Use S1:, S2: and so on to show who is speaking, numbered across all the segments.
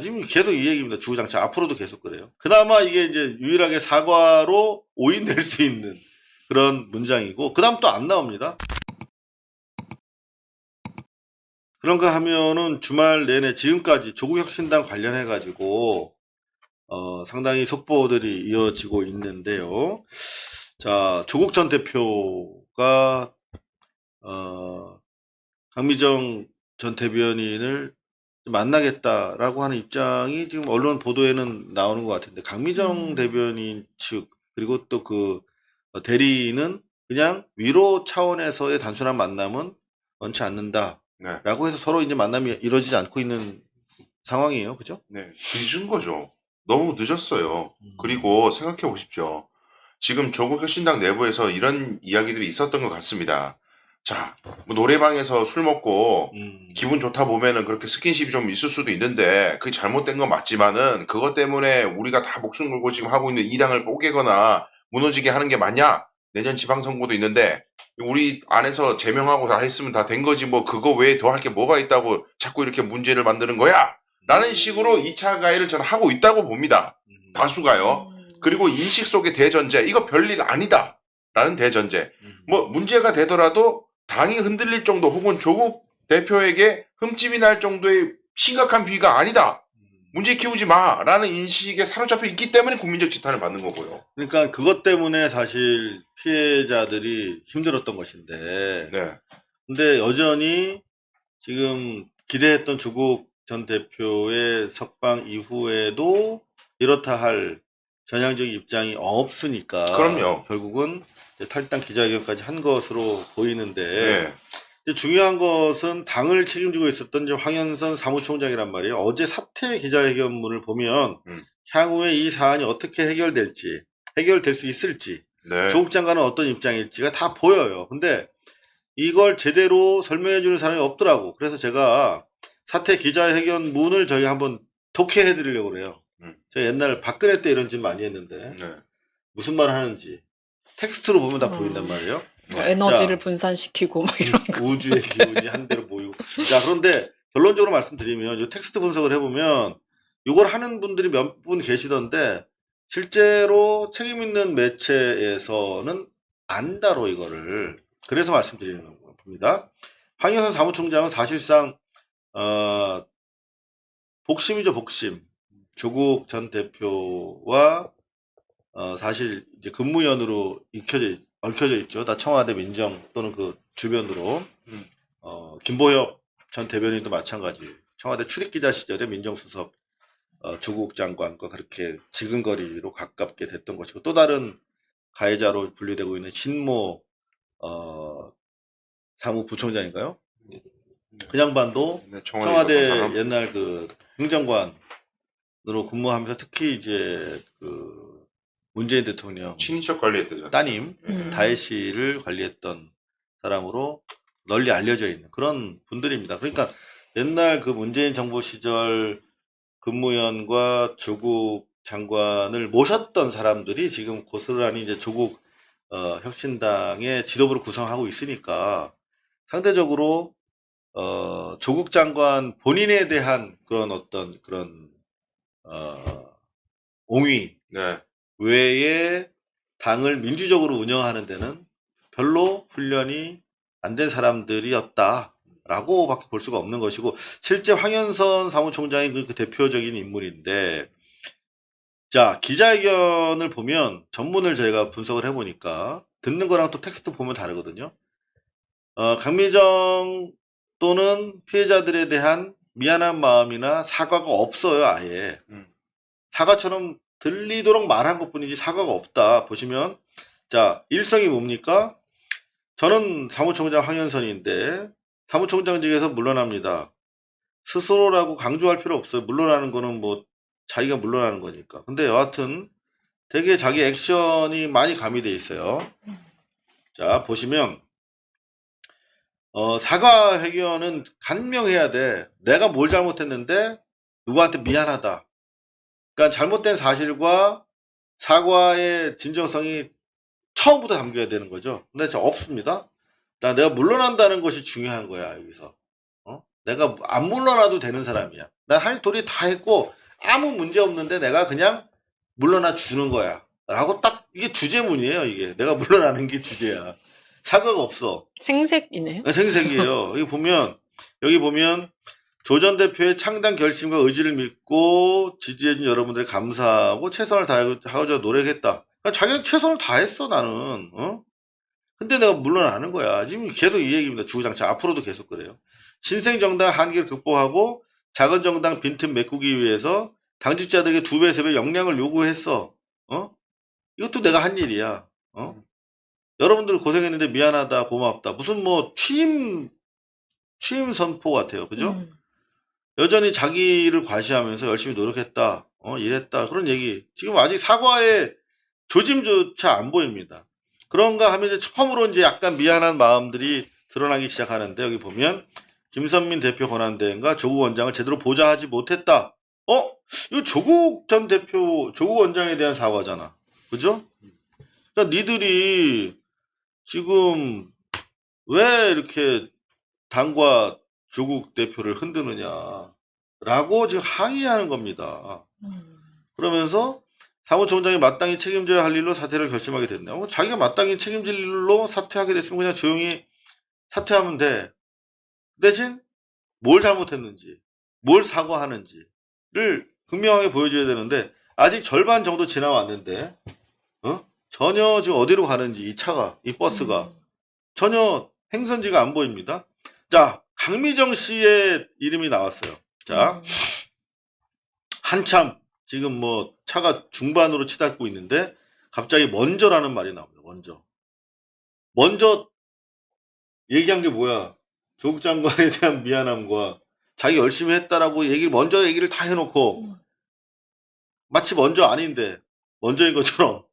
S1: 지금 계속 이 얘기입니다. 주구장창. 앞으로도 계속 그래요. 그나마 이게 이제 유일하게 사과로 오인될 수 있는 그런 문장이고, 그 다음 또 안 나옵니다. 그런가 하면은 주말 내내 지금까지 조국혁신당 관련해가지고, 상당히 속보들이 이어지고 있는데요. 자, 조국 전 대표가, 강미정 전 대변인을 만나겠다라고 하는 입장이 지금 언론 보도에는 나오는 것 같은데, 강미정 대변인 측, 그리고 또 그 대리인은 그냥 위로 차원에서의 단순한 만남은 원치 않는다.
S2: 네.
S1: 라고 해서 서로 이제 만남이 이루어지지 않고 있는 상황이에요. 그죠?
S2: 네. 늦은 거죠. 너무 늦었어요. 그리고 생각해 보십시오. 지금 조국혁신당 내부에서 이런 이야기들이 있었던 것 같습니다. 자, 뭐 노래방에서 술 먹고 기분 좋다 보면은 그렇게 스킨십이 좀 있을 수도 있는데 그게 잘못된 건 맞지만은 그것 때문에 우리가 다 목숨 걸고 지금 하고 있는 이 당을 뽀개거나 무너지게 하는 게 맞냐? 내년 지방선거도 있는데 우리 안에서 제명하고 다 했으면 다 된 거지 뭐 그거 외에 더 할 게 뭐가 있다고 자꾸 이렇게 문제를 만드는 거야? 라는 식으로 2차 가해를 저는 하고 있다고 봅니다. 다수가요. 그리고 인식 속의 대전제, 이거 별일 아니다. 라는 대전제. 뭐 문제가 되더라도 당이 흔들릴 정도 혹은 조국 대표에게 흠집이 날 정도의 심각한 비위가 아니다. 문제 키우지 마. 라는 인식에 사로잡혀 있기 때문에 국민적 지탄을 받는 거고요.
S1: 그러니까 그것 때문에 사실 피해자들이 힘들었던 것인데,
S2: 네.
S1: 근데 여전히 지금 기대했던 조국 전 대표의 석방 이후에도 이렇다 할 전향적인 입장이 없으니까
S2: 그럼요.
S1: 결국은 탈당 기자회견까지 한 것으로 보이는데,
S2: 네.
S1: 이제 중요한 것은 당을 책임지고 있었던 이제 황현선 사무총장이란 말이에요. 어제 사퇴 기자회견문을 보면 향후에 이 사안이 어떻게 해결될지, 해결될 수 있을지,
S2: 네.
S1: 조국 장관은 어떤 입장일지가 다 보여요. 근데 이걸 제대로 설명해 주는 사람이 없더라고. 그래서 제가 사퇴 기자회견문을 저희가 한번 독해해 드리려고 그래요. 제가 옛날 박근혜 때 이런 짓 많이 했는데
S2: 네.
S1: 무슨 말 하는지 텍스트로 보면 다 보인단 말이에요.
S3: 뭐 에너지를
S1: 자,
S3: 분산시키고 막 이런 거.
S1: 우주의 기운이 한 대로 모이고. 자, 그런데 결론적으로 말씀드리면 이 텍스트 분석을 해보면 이걸 하는 분들이 몇 분 계시던데 실제로 책임 있는 매체에서는 안 다뤄 이거를. 그래서 말씀드리는 겁니다. 황현선 사무총장은 사실상 복심이죠, 복심. 조국 전 대표와 사실 이제 근무연으로 얽혀져 있죠. 다 청와대 민정 또는 그 주변으로. 김보엽 전 대변인도 마찬가지. 청와대 출입기자 시절에 민정수석 조국 장관과 그렇게 지근거리로 가깝게 됐던 것이고, 또 다른 가해자로 분류되고 있는 신모 사무부총장인가요? 그 양반도
S2: 네,
S1: 청와대 옛날 그 행정관으로 근무하면서 특히 이제 그 문재인 대통령
S2: 친인척 관리했대죠.
S1: 따님 다혜 씨를 관리했던 사람으로 널리 알려져 있는 그런 분들입니다. 그러니까 옛날 그 문재인 정부 시절 근무연과 조국 장관을 모셨던 사람들이 지금 고스란히 이제 조국 혁신당의 지도부를 구성하고 있으니까 상대적으로 조국 장관 본인에 대한 그런 어떤 그런 옹위
S2: 네.
S1: 외에 당을 민주적으로 운영하는 데는 별로 훈련이 안 된 사람들이었다라고 밖에 볼 수가 없는 것이고, 실제 황현선 사무총장이 그 대표적인 인물인데, 자, 기자회견을 보면 전문을 저희가 분석을 해보니까 듣는 거랑 또 텍스트 보면 다르거든요. 강미정 또는 피해자들에 대한 미안한 마음이나 사과가 없어요, 아예. 사과처럼 들리도록 말한 것 뿐이지 사과가 없다. 보시면, 자, 일성이 뭡니까? 저는 사무총장 황현선인데 사무총장직에서 물러납니다. 스스로라고 강조할 필요 없어요. 물러나는 거는 뭐 자기가 물러나는 거니까. 근데 여하튼 되게 자기 액션이 많이 가미돼 있어요. 자, 보시면 사과 회견은 간명해야 돼. 내가 뭘 잘못했는데 누구한테 미안하다. 그러니까 잘못된 사실과 사과의 진정성이 처음부터 담겨야 되는 거죠. 근데 저 없습니다. 내가 물러난다는 것이 중요한 거야, 여기서. 내가 안 물러나도 되는 사람이야. 난 할 도리 다 했고 아무 문제 없는데 내가 그냥 물러나 주는 거야. 라고 딱 이게 주제문이에요. 이게 내가 물러나는 게 주제야. 사과가 없어.
S3: 생색이네요.
S1: 생색이에요. 여기 보면 조 전 대표의 창당 결심과 의지를 믿고 지지해준 여러분들 감사하고 최선을 다하고자 노력했다. 그러니까 자기가 최선을 다했어 나는. 근데 내가 물러나는 거야. 지금 계속 이 얘기입니다. 주구장창 앞으로도 계속 그래요. 신생 정당 한계를 극복하고 작은 정당 빈틈 메꾸기 위해서 당직자들에게 2배, 3배 역량을 요구했어. 이것도 내가 한 일이야. 여러분들 고생했는데 미안하다, 고맙다. 무슨 뭐 취임 선포 같아요. 그죠? 여전히 자기를 과시하면서 열심히 노력했다. 일했다. 그런 얘기. 지금 아직 사과의 조짐조차 안 보입니다. 그런가 하면 이제 처음으로 이제 약간 미안한 마음들이 드러나기 시작하는데 여기 보면 김선민 대표 권한대행과 조국 원장을 제대로 보좌하지 못했다. 이거 조국 전 대표, 조국 원장에 대한 사과잖아. 그죠? 그러니까 니들이 지금 왜 이렇게 당과 조국 대표를 흔드느냐라고 지금 항의하는 겁니다. 그러면서 사무총장이 마땅히 책임져야 할 일로 사퇴를 결심하게 됐네요. 자기가 마땅히 책임질 일로 사퇴하게 됐으면 그냥 조용히 사퇴하면 돼. 대신 뭘 잘못했는지, 뭘 사과하는지를 분명하게 보여줘야 되는데 아직 절반 정도 지나왔는데 전혀 지금 어디로 가는지 이 차가, 이 버스가 전혀 행선지가 안 보입니다. 자, 강미정 씨의 이름이 나왔어요. 자, 한참 지금 뭐 차가 중반으로 치닫고 있는데 갑자기 먼저라는 말이 나옵니다. 먼저 얘기한 게 뭐야? 조국 장관에 대한 미안함과 자기 열심히 했다라고 먼저 얘기를 다 해놓고 마치 먼저 아닌데 먼저인 것처럼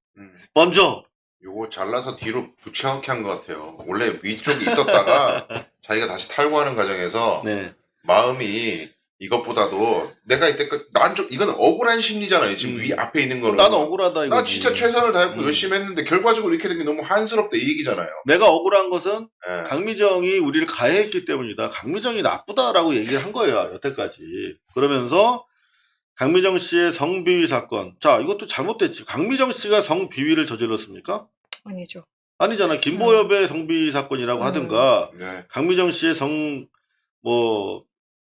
S1: 먼저
S2: 요거 잘라서 뒤로 붙여넣기 한 것 같아요. 원래 위쪽에 있었다가 자기가 다시 탈구하는 과정에서
S1: 네.
S2: 마음이 이것보다도 내가 이때까지 이건 억울한 심리잖아요. 지금 위 앞에 있는 거는
S1: 나는 억울하다 이거지.
S2: 나 진짜 최선을 다했고 열심히 했는데 결과적으로 이렇게 된 게 너무 한스럽다 이 얘기잖아요.
S1: 내가 억울한 것은
S2: 네.
S1: 강미정이 우리를 가해했기 때문이다. 강미정이 나쁘다라고 얘기를 한 거예요. 여태까지. 그러면서 강미정 씨의 성비위 사건. 자, 이것도 잘못됐지. 강미정 씨가 성비위를 저질렀습니까?
S3: 아니죠.
S1: 아니잖아. 김보엽의 성비위 사건이라고 하든가
S2: 네.
S1: 강미정 씨의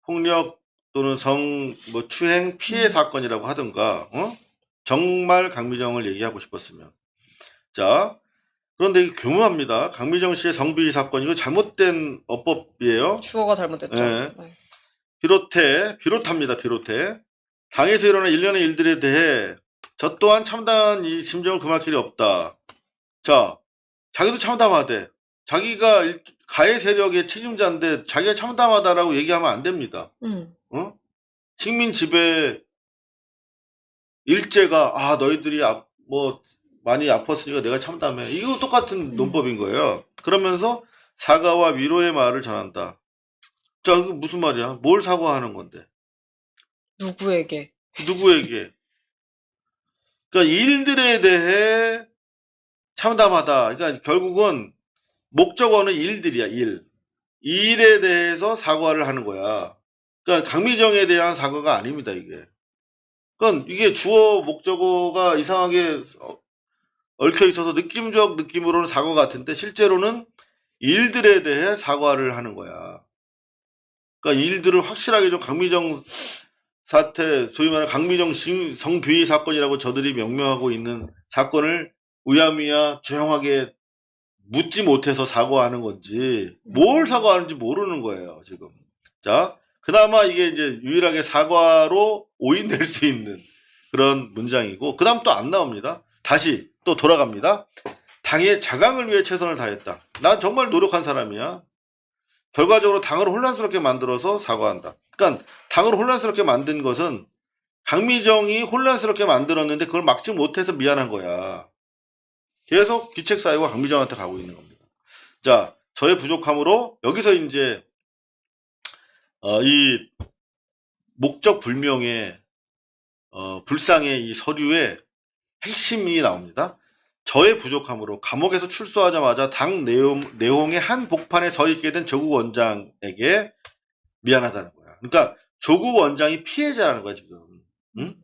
S1: 폭력 또는 추행 피해 사건이라고 하든가 정말 강미정을 얘기하고 싶었으면. 자, 그런데 이게 교묘합니다. 강미정 씨의 성비위 사건, 이거 잘못된 어법이에요.
S3: 주어가 잘못됐죠.
S1: 네.
S3: 네.
S1: 비롯합니다. 당에서 일어난 일련의 일들에 대해 저 또한 참담한 이 심정을 금할 길이 없다. 자, 자기도 참담하대. 자기가 가해 세력의 책임자인데 자기가 참담하다라고 얘기하면 안 됩니다. 식민 지배 일제가 너희들이 많이 아팠으니까 내가 참담해. 이거 똑같은 논법인 거예요. 그러면서 사과와 위로의 말을 전한다. 자, 이거 무슨 말이야? 뭘 사과하는 건데?
S3: 누구에게?
S1: 그러니까 일들에 대해 참담하다. 그러니까 결국은 목적어는 일들이야, 일. 일에 대해서 사과를 하는 거야. 그러니까 강미정에 대한 사과가 아닙니다, 이게. 그러니까 이게 주어 목적어가 이상하게 얽혀 있어서 느낌적 느낌으로는 사과 같은데 실제로는 일들에 대해 사과를 하는 거야. 그러니까 일들을 확실하게 좀 강미정 사태, 소위 말하는 강미정 성비위 사건이라고 저들이 명명하고 있는 사건을 우야미야 조용하게 묻지 못해서 사과하는 건지 뭘 사과하는지 모르는 거예요, 지금. 자, 그나마 이게 이제 유일하게 사과로 오인될 수 있는 그런 문장이고 그다음 또 안 나옵니다. 다시 또 돌아갑니다. 당의 자강을 위해 최선을 다했다. 난 정말 노력한 사람이야. 결과적으로 당을 혼란스럽게 만들어서 사과한다. 그러니까 당을 혼란스럽게 만든 것은 강미정이 혼란스럽게 만들었는데 그걸 막지 못해서 미안한 거야. 계속 귀책 사유가 강미정한테 가고 있는 겁니다. 자, 저의 부족함으로 여기서 이제 이 목적 불명의 불상의 이 서류의 핵심이 나옵니다. 저의 부족함으로 감옥에서 출소하자마자 당 내용의 한 복판에 서 있게 된 조국 원장에게 미안하다는 거야. 그러니까 조국 원장이 피해자라는 거야 지금. 응?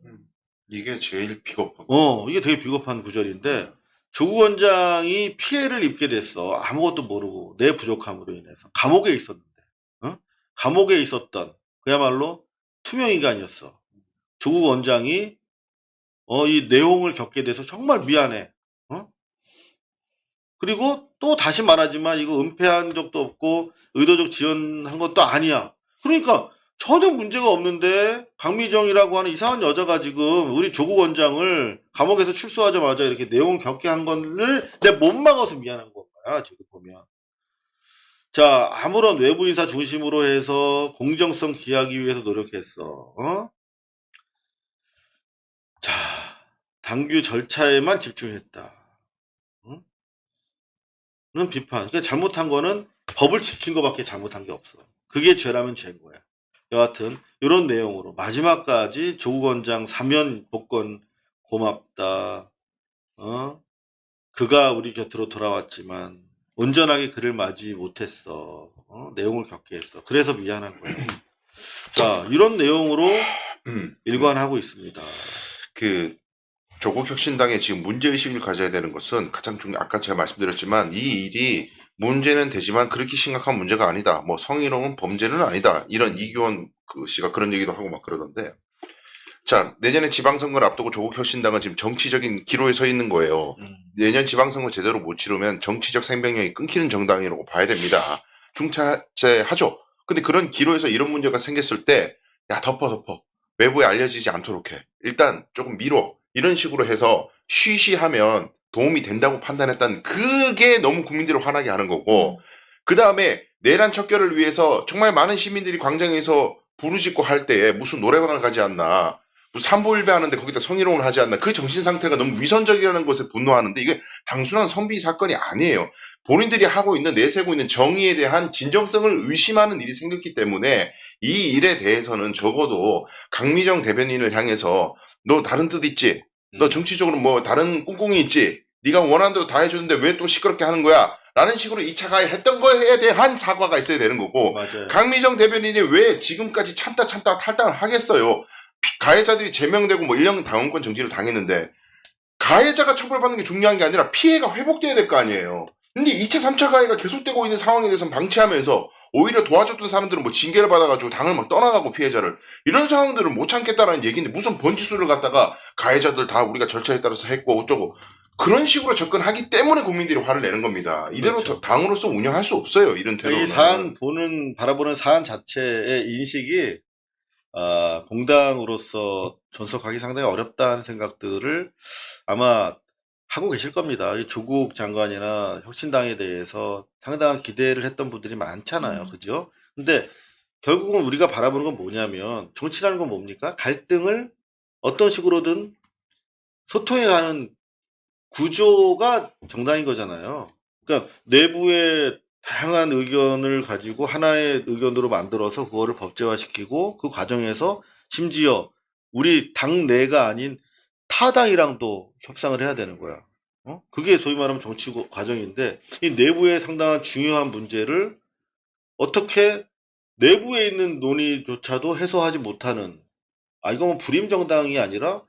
S2: 이게 제일 비겁한.
S1: 이게 되게 비겁한 구절인데 조국 원장이 피해를 입게 됐어. 아무것도 모르고 내 부족함으로 인해서 감옥에 있었는데, 감옥에 있었던 그야말로 투명 인간이었어. 조국 원장이 이 내용을 겪게 돼서 정말 미안해. 그리고 또 다시 말하지만 이거 은폐한 적도 없고 의도적 지연한 것도 아니야. 그러니까 전혀 문제가 없는데 강미정이라고 하는 이상한 여자가 지금 우리 조국 원장을 감옥에서 출소하자마자 이렇게 내용을 겪게 한 거를 내가 못 막아서 미안한 거야. 지금 보면. 자, 아무런 외부 인사 중심으로 해서 공정성 기하기 위해서 노력했어. 자, 당규 절차에만 집중했다. 는 비판. 그러니까 잘못한 거는 법을 지킨 거밖에 잘못한 게 없어. 그게 죄라면 죄인 거야. 여하튼 이런 내용으로 마지막까지 조국 원장 사면 복권 고맙다. 그가 우리 곁으로 돌아왔지만 온전하게 그를 맞이 못했어. 내용을 겪게 했어. 그래서 미안한 거야. 자, 이런 내용으로 일관하고 있습니다.
S2: 그 조국 혁신당의 지금 문제의식을 가져야 되는 것은 가장 아까 제가 말씀드렸지만 이 일이 문제는 되지만 그렇게 심각한 문제가 아니다. 뭐 성희롱은 범죄는 아니다. 이런 이규원 씨가 그런 얘기도 하고 막 그러던데. 자, 내년에 지방선거를 앞두고 조국 혁신당은 지금 정치적인 기로에 서 있는 거예요. 내년 지방선거 제대로 못 치르면 정치적 생명력이 끊기는 정당이라고 봐야 됩니다. 중차대하죠. 근데 그런 기로에서 이런 문제가 생겼을 때 야 덮어. 외부에 알려지지 않도록 해. 일단 조금 미뤄. 이런 식으로 해서 쉬쉬하면 도움이 된다고 판단했다는 그게 너무 국민들을 화나게 하는 거고 그 다음에 내란 척결을 위해서 정말 많은 시민들이 광장에서 부르짖고 할 때에 무슨 노래방을 가지 않나 무슨 삼보일배 하는데 거기다 성희롱을 하지 않나 그 정신 상태가 너무 위선적이라는 것에 분노하는데 이게 단순한 선비 사건이 아니에요. 본인들이 하고 있는 내세우고 있는 정의에 대한 진정성을 의심하는 일이 생겼기 때문에 이 일에 대해서는 적어도 강미정 대변인을 향해서 너 다른 뜻 있지? 너 정치적으로 뭐 다른 꿍꿍이 있지? 네가 원하는 대로 다 해주는데 왜 또 시끄럽게 하는 거야? 라는 식으로 2차 가해 했던 거에 대한 사과가 있어야 되는 거고
S1: 맞아요.
S2: 강미정 대변인이 왜 지금까지 참다 탈당을 하겠어요? 가해자들이 제명되고 뭐 1년 당원권 정지를 당했는데 가해자가 처벌받는 게 중요한 게 아니라 피해가 회복돼야 될 거 아니에요. 근데 2차 3차 가해가 계속되고 있는 상황에 대해서는 방치하면서 오히려 도와줬던 사람들은 뭐 징계를 받아가지고 당을 막 떠나가고 피해자를 이런 상황들을 못 참겠다라는 얘기인데 무슨 번지수를 갖다가 가해자들 다 우리가 절차에 따라서 했고 어쩌고 그런 식으로 접근하기 때문에 국민들이 화를 내는 겁니다. 이대로
S1: 그렇죠.
S2: 당으로서 운영할 수 없어요. 이런 태도는.
S1: 이 사안 바라보는 사안 자체의 인식이 공당으로서 존속하기 상당히 어렵다는 생각들을 아마 하고 계실 겁니다. 이 조국 장관이나 혁신당에 대해서 상당한 기대를 했던 분들이 많잖아요. 그죠? 근데 결국은 우리가 바라보는 건 뭐냐면 정치라는 건 뭡니까? 갈등을 어떤 식으로든 소통해가는 구조가 정당인 거잖아요. 그러니까 내부에 다양한 의견을 가지고 하나의 의견으로 만들어서 그거를 법제화시키고 그 과정에서 심지어 우리 당 내가 아닌 타당이랑도 협상을 해야 되는 거야. 그게 소위 말하면 정치 과정인데 이 내부에 상당한 중요한 문제를 어떻게 내부에 있는 논의조차도 해소하지 못하는 이건 뭐 불임 정당이 아니라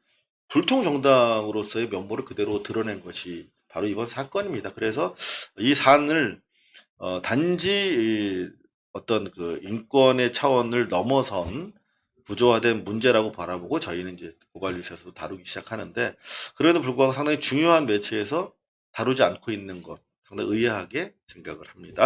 S1: 불통 정당으로서의 면모를 그대로 드러낸 것이 바로 이번 사건입니다. 그래서 이 사안을 단지 어떤 그 인권의 차원을 넘어선 구조화된 문제라고 바라보고 저희는 이제 고관리에서 다루기 시작하는데 그래도 불구하고 상당히 중요한 매체에서 다루지 않고 있는 것 상당히 의아하게 생각을 합니다.